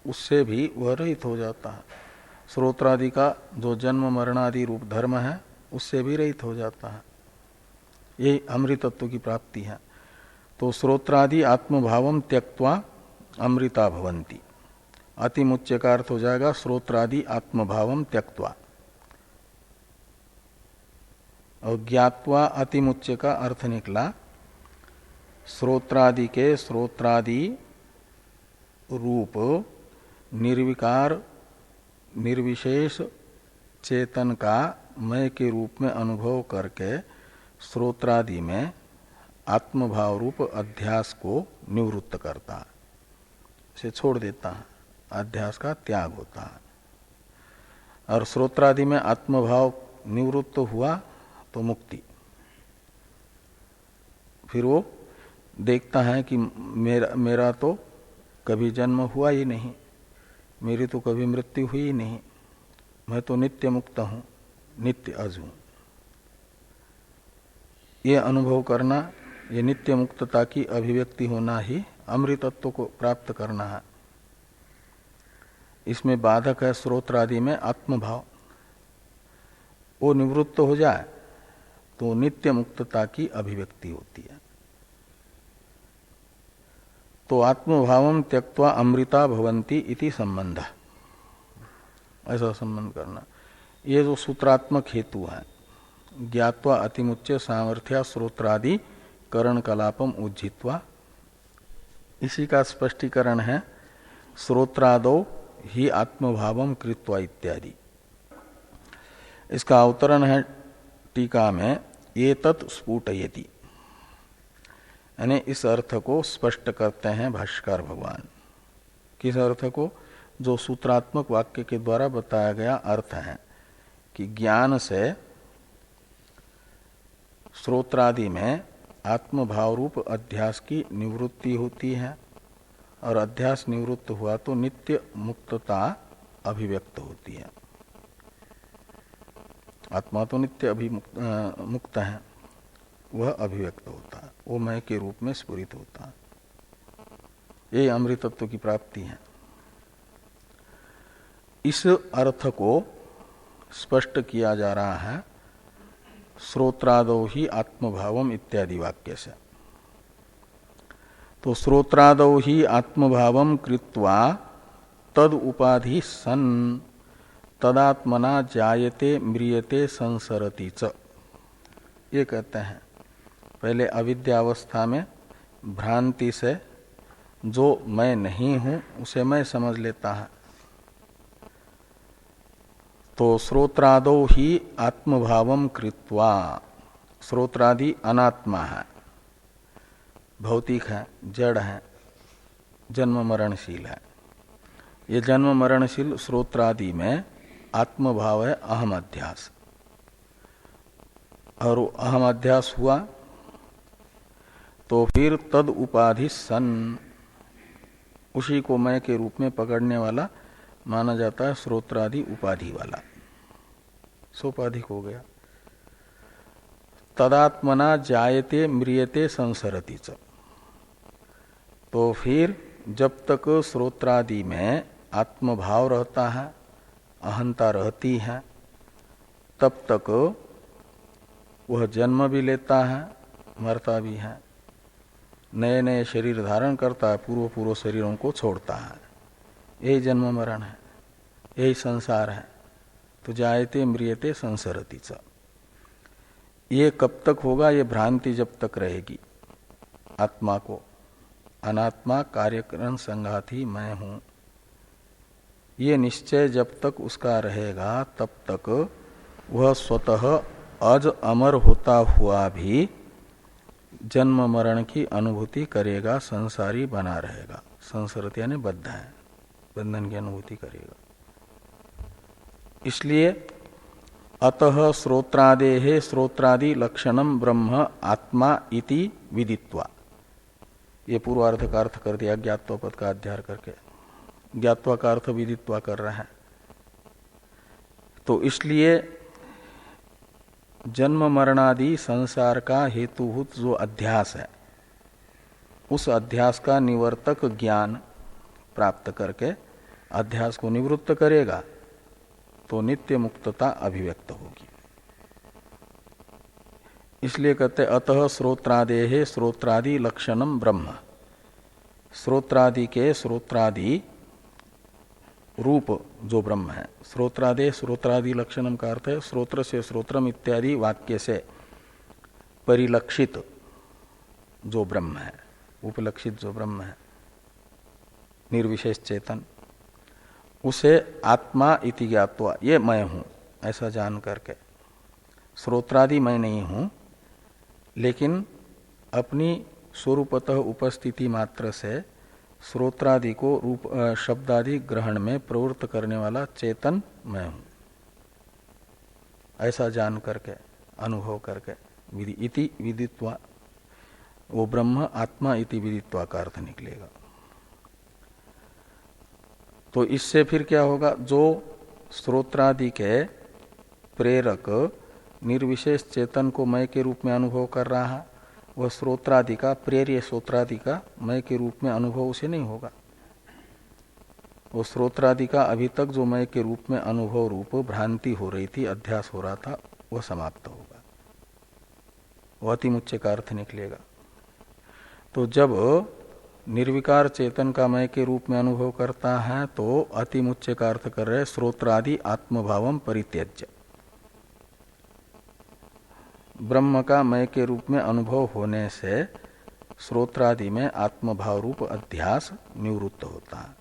उससे भी वह रहित हो जाता है। श्रोत्रादि का जो जन्म मरणादि रूप धर्म है उससे भी रहित हो जाता है। यही अमृतत्व की प्राप्ति है। तो श्रोत्रादि आत्मभावम त्यक्त्वा अमृता भवन्ति। अतिमुच्य का अर्थ हो जाएगा श्रोत्रादि आत्मभावम त्यक्त्वा, और ज्ञात्वा अतिमुच्य का अर्थ निकला श्रोत्रादि के श्रोत्रादि रूप निर्विकार निर्विशेष चेतन का मय के रूप में अनुभव करके श्रोत्रादि में आत्मभाव रूप अध्यास को निवृत्त करता है, इसे छोड़ देता है, अध्यास का त्याग होता है। और श्रोत्रादि में आत्मभाव निवृत्त हुआ तो मुक्ति। फिर वो देखता है कि मेरा तो कभी जन्म हुआ ही नहीं, मेरी तो कभी मृत्यु हुई ही नहीं, मैं तो नित्य मुक्त हूं, नित्य अज हूं। ये अनुभव करना, ये नित्य मुक्तता की अभिव्यक्ति होना ही अमृतत्व को प्राप्त करना है। इसमें बाधक है श्रोत्रादि में आत्मभाव, वो निवृत्त हो जाए तो नित्य मुक्तता की अभिव्यक्ति होती है। तो आत्मभावम त्यक्त्वा अमृता भवन्ति इति संबंध, ऐसा संबंध करना। ये जो सूत्रात्मक हेतु है, ज्ञात्वा अतिमुच्य सामर्थ्या श्रोत्रादि करण कलापम उज्जित्वा, इसी का स्पष्टीकरण है श्रोत्रादो ही आत्मभावम कृत्वा इत्यादि। इसका अवतरण है टीका में ये तत् स्फुटयति, यानी इस अर्थ को स्पष्ट करते हैं भाष्यकार भगवान। किस अर्थ को? जो सूत्रात्मक वाक्य के द्वारा बताया गया अर्थ है कि ज्ञान से श्रोत्रादि में आत्मभाव रूप अध्यास की निवृत्ति होती है, और अध्यास निवृत्त हुआ तो नित्य मुक्तता अभिव्यक्त होती है। आत्मा तो नित्य मुक्त है, वह अभिव्यक्त होता है, वो मय के रूप में स्फुरित होता है। ये अमृतत्व की प्राप्ति है। इस अर्थ को स्पष्ट किया जा रहा है श्रोत्रादो ही आत्मभावम इत्यादि वाक्य से। तो श्रोत्रादो ही आत्मभावम कृत्वा तद उपाधि सन तदात्मना जायते म्रियते संसरति च, ये कहते हैं। पहले अविद्यावस्था में भ्रांति से जो मैं नहीं हूं उसे मैं समझ लेता है। तो श्रोत्रादो ही आत्मभावम कृत्वा, श्रोत्रादि अनात्मा है, भौतिक है, जड़ है, जन्म मरणशील है। ये जन्म मरणशील श्रोत्रादि में आत्मभाव है अहम अध्यास, और अहम अध्यास हुआ तो फिर तद उपाधि सन, उसी को मैं के रूप में पकड़ने वाला माना जाता है श्रोत्रादि उपाधि वाला, सोपाधिक हो गया। तदात्मना जायते म्रियते संसरति च, तो फिर जब तक श्रोत्रादि में आत्मभाव रहता है, अहंता रहती है, तब तक वह जन्म भी लेता है, मरता भी है, नए नए शरीर धारण करता है, पूर्व पूर्व शरीरों को छोड़ता है। यही जन्म मरण है, यही संसार है। तो जायते म्रियते संसरति च, ये कब तक होगा? ये भ्रांति जब तक रहेगी आत्मा को, अनात्मा कार्यकरण संघाती मैं हूं, ये निश्चय जब तक उसका रहेगा तब तक वह स्वतः अज अमर होता हुआ भी जन्म मरण की अनुभूति करेगा, संसारी बना रहेगा। संसरत यानी बद्ध है, बंधन की अनुभूति करेगा। इसलिए अतः श्रोत्रादेहे श्रोत्रादि लक्षणम ब्रह्म आत्मा इति विदित्वा, ये पूर्वार्ध का अर्थ कर दिया ज्ञात्वा पद का अध्याय करके, ज्ञात्वा का अर्थ विदित्वा कर रहा है। तो इसलिए जन्म मरणादि संसार का हेतुभूत जो अध्यास है, उस अध्यास का निवर्तक ज्ञान प्राप्त करके अध्यास को निवृत्त करेगा तो नित्य मुक्तता अभिव्यक्त होगी। इसलिए कहते अतः श्रोत्रादेहे श्रोत्रादि लक्षणम ब्रह्म, श्रोत्रादि के श्रोत्रादि रूप जो ब्रह्म है। श्रोत्रादे श्रोत्रादि लक्षणम का अर्थ है श्रोत्र से श्रोत्रम इत्यादि वाक्य से परिलक्षित जो ब्रह्म है, उपलक्षित जो ब्रह्म है, निर्विशेष चेतन, उसे आत्मा इति ज्ञात्वा, ये मैं हूं ऐसा जान करके, श्रोत्रादि मैं नहीं हूं, लेकिन अपनी स्वरूपतः उपस्थिति मात्र से श्रोत्रादि को रूप शब्दादि ग्रहण में प्रवृत्त करने वाला चेतन मैं हूं, ऐसा जान करके, अनुभव करके, इति विदित्वा, वो ब्रह्म आत्मा इति विदित्वा का अर्थ निकलेगा। तो इससे फिर क्या होगा? जो श्रोत्रादि के प्रेरक निर्विशेष चेतन को मैं के रूप में अनुभव कर रहा है, वह श्रोत्रादि का, प्रेर्य श्रोत्रादि का मैं के रूप में अनुभव उसे नहीं होगा। वो श्रोत्रादि का अभी तक जो मैं के रूप में अनुभव रूप भ्रांति हो रही थी, अध्यास हो रहा था, वह समाप्त होगा, वह अतिमुच्च का अर्थ निकलेगा। तो जब निर्विकार चेतन का मैं के रूप में अनुभव करता है तो अतिमुच्च का अर्थ कर रहे श्रोत्रादि आत्मभावम परित्यज्य, ब्रह्म का मय के रूप में अनुभव होने से श्रोत्रादि में आत्मभाव रूप अध्यास निवृत्त होता है,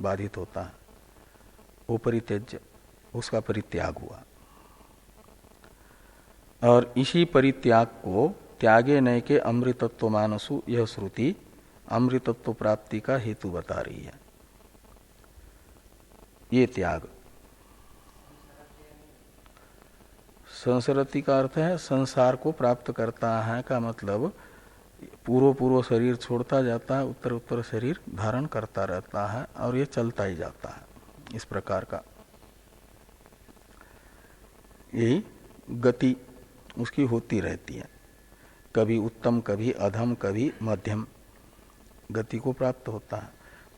बाधित होता है, वो परित्यज्य, उसका परित्याग हुआ। और इसी परित्याग को त्यागे नय के अमृतत्व मानसु यह श्रुति अमृतत्व प्राप्ति का हेतु बता रही है। ये त्याग संसरति का अर्थ है संसार को प्राप्त करता है का मतलब पूर्व पूर्व शरीर छोड़ता जाता है, उत्तर उत्तर शरीर धारण करता रहता है और ये चलता ही जाता है। इस प्रकार का यही गति उसकी होती रहती है, कभी उत्तम कभी अधम कभी मध्यम गति को प्राप्त होता है।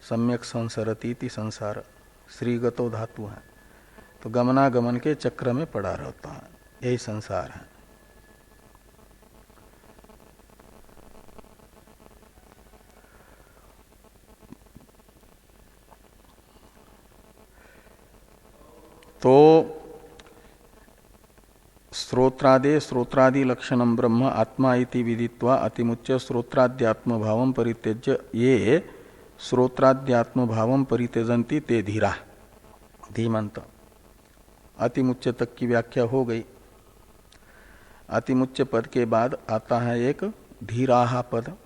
सम्यक संसरति इति संसार, श्रीगतो धातु है, तो गमनागमन के चक्र में पड़ा रहता है, यही संसार है। तो श्रोत्रादे श्रोत्रादि लक्षणम ब्रह्म आत्मा इति विदित्वा अतिमुच्य श्रोत्राद्यात्म भावम परित्यज्य, ये श्रोत्राद्यात्म भावम परित्यजंती ते धीरा, धीमंत अतिमुच्य तक की व्याख्या हो गई। अतिमुच्य पद के बाद आता है एक धीराहा पद।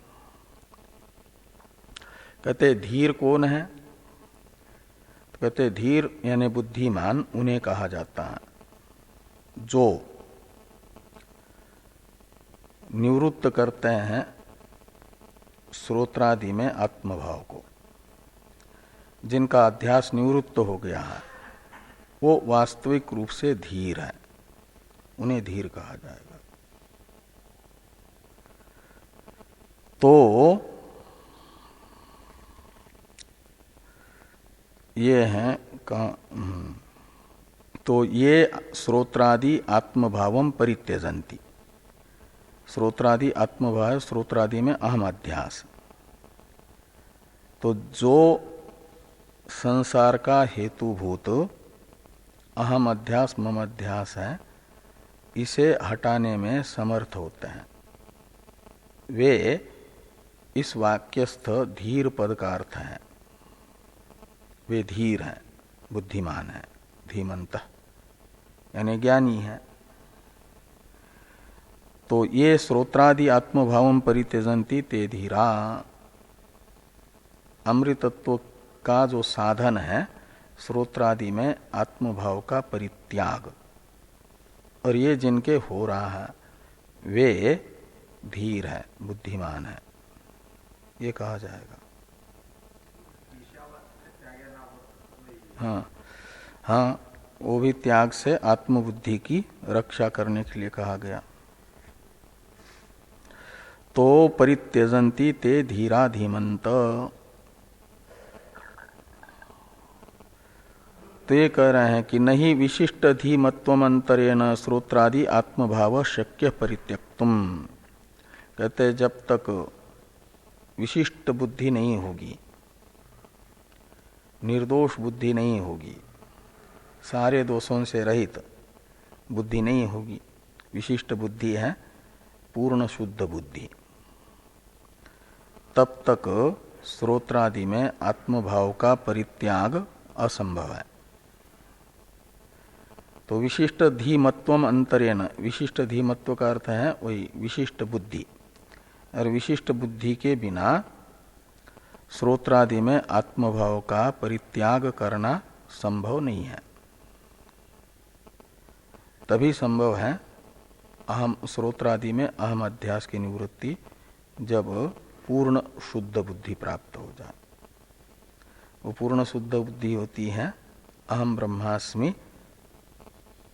कहते धीर कौन है? तो कहते धीर यानी बुद्धिमान उन्हें कहा जाता है जो निवृत्त करते हैं श्रोत्रादि में आत्मभाव को। जिनका अध्यास निवृत्त हो गया है, वो वास्तविक रूप से धीर है, उन्हें धीर कहा जाएगा। तो ये हैं तो ये श्रोत्रादि आत्मभावम परित्यजन्ति। श्रोत्रादि आत्मभाव, श्रोत्रादि में अहम अध्यास। तो जो संसार का हेतुभूत अहम अध्यास मम अध्यास है, इसे हटाने में समर्थ होते हैं, वे इस वाक्यस्थ धीर पद का अर्थ है। वे धीर हैं, बुद्धिमान है, धीमंत यानी ज्ञानी है। तो ये श्रोत्रादि आत्मभावम परित्यजन्ति ते धीरा, अमृतत्व का जो साधन है श्रोत्रादि में आत्मभाव का परित्याग, और ये जिनके हो रहा है वे धीर है, बुद्धिमान है, ये कहा जाएगा। हाँ हाँ, वो भी त्याग से आत्मबुद्धि की रक्षा करने के लिए कहा गया। तो परित्यजन्ति ते धीरा धीमंत, तो ये कह रहे हैं कि नहीं विशिष्ट धीमत्वमंतरेण श्रोत्रादि आत्मभाव शक्य परित्यक्तुम। कहते जब तक विशिष्ट बुद्धि नहीं होगी, निर्दोष बुद्धि नहीं होगी, सारे दोषों से रहित बुद्धि नहीं होगी, विशिष्ट बुद्धि है पूर्ण शुद्ध बुद्धि, तब तक श्रोत्रादि में आत्मभाव का परित्याग असंभव है। तो विशिष्ट धीमत्वम अंतरेण, विशिष्ट धीमत्व का अर्थ है वही विशिष्ट बुद्धि, और विशिष्ट बुद्धि के बिना श्रोत्रादि में आत्मभाव का परित्याग करना संभव नहीं है। तभी संभव है अहम श्रोत्रादि में अहम अध्यास की निवृत्ति, जब पूर्ण शुद्ध बुद्धि प्राप्त हो जाए। वो पूर्ण शुद्ध बुद्धि होती है अहम ब्रह्मास्मि,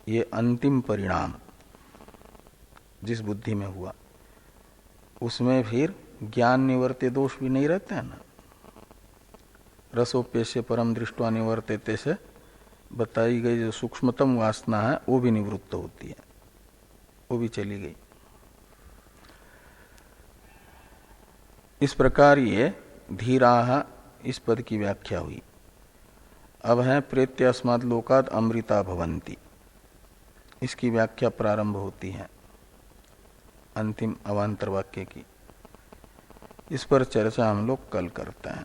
ये अंतिम परिणाम जिस बुद्धि में हुआ, उसमें फिर ज्ञान निवर्ते दोष भी नहीं रहते हैं ना। रसोप्यस्य परम दृष्ट्वा निवर्तेते से बताई गई जो सूक्ष्मतम वासना है वो भी निवृत्त होती है, वो भी चली गई। इस प्रकार ये धीराः इस पद की व्याख्या हुई। अब है प्रेत्य अस्मात् लोकात् अमृता भवन्ति, इसकी व्याख्या प्रारंभ होती है अंतिम अवान्तर वाक्य की। इस पर चर्चा हम लोग कल करते हैं।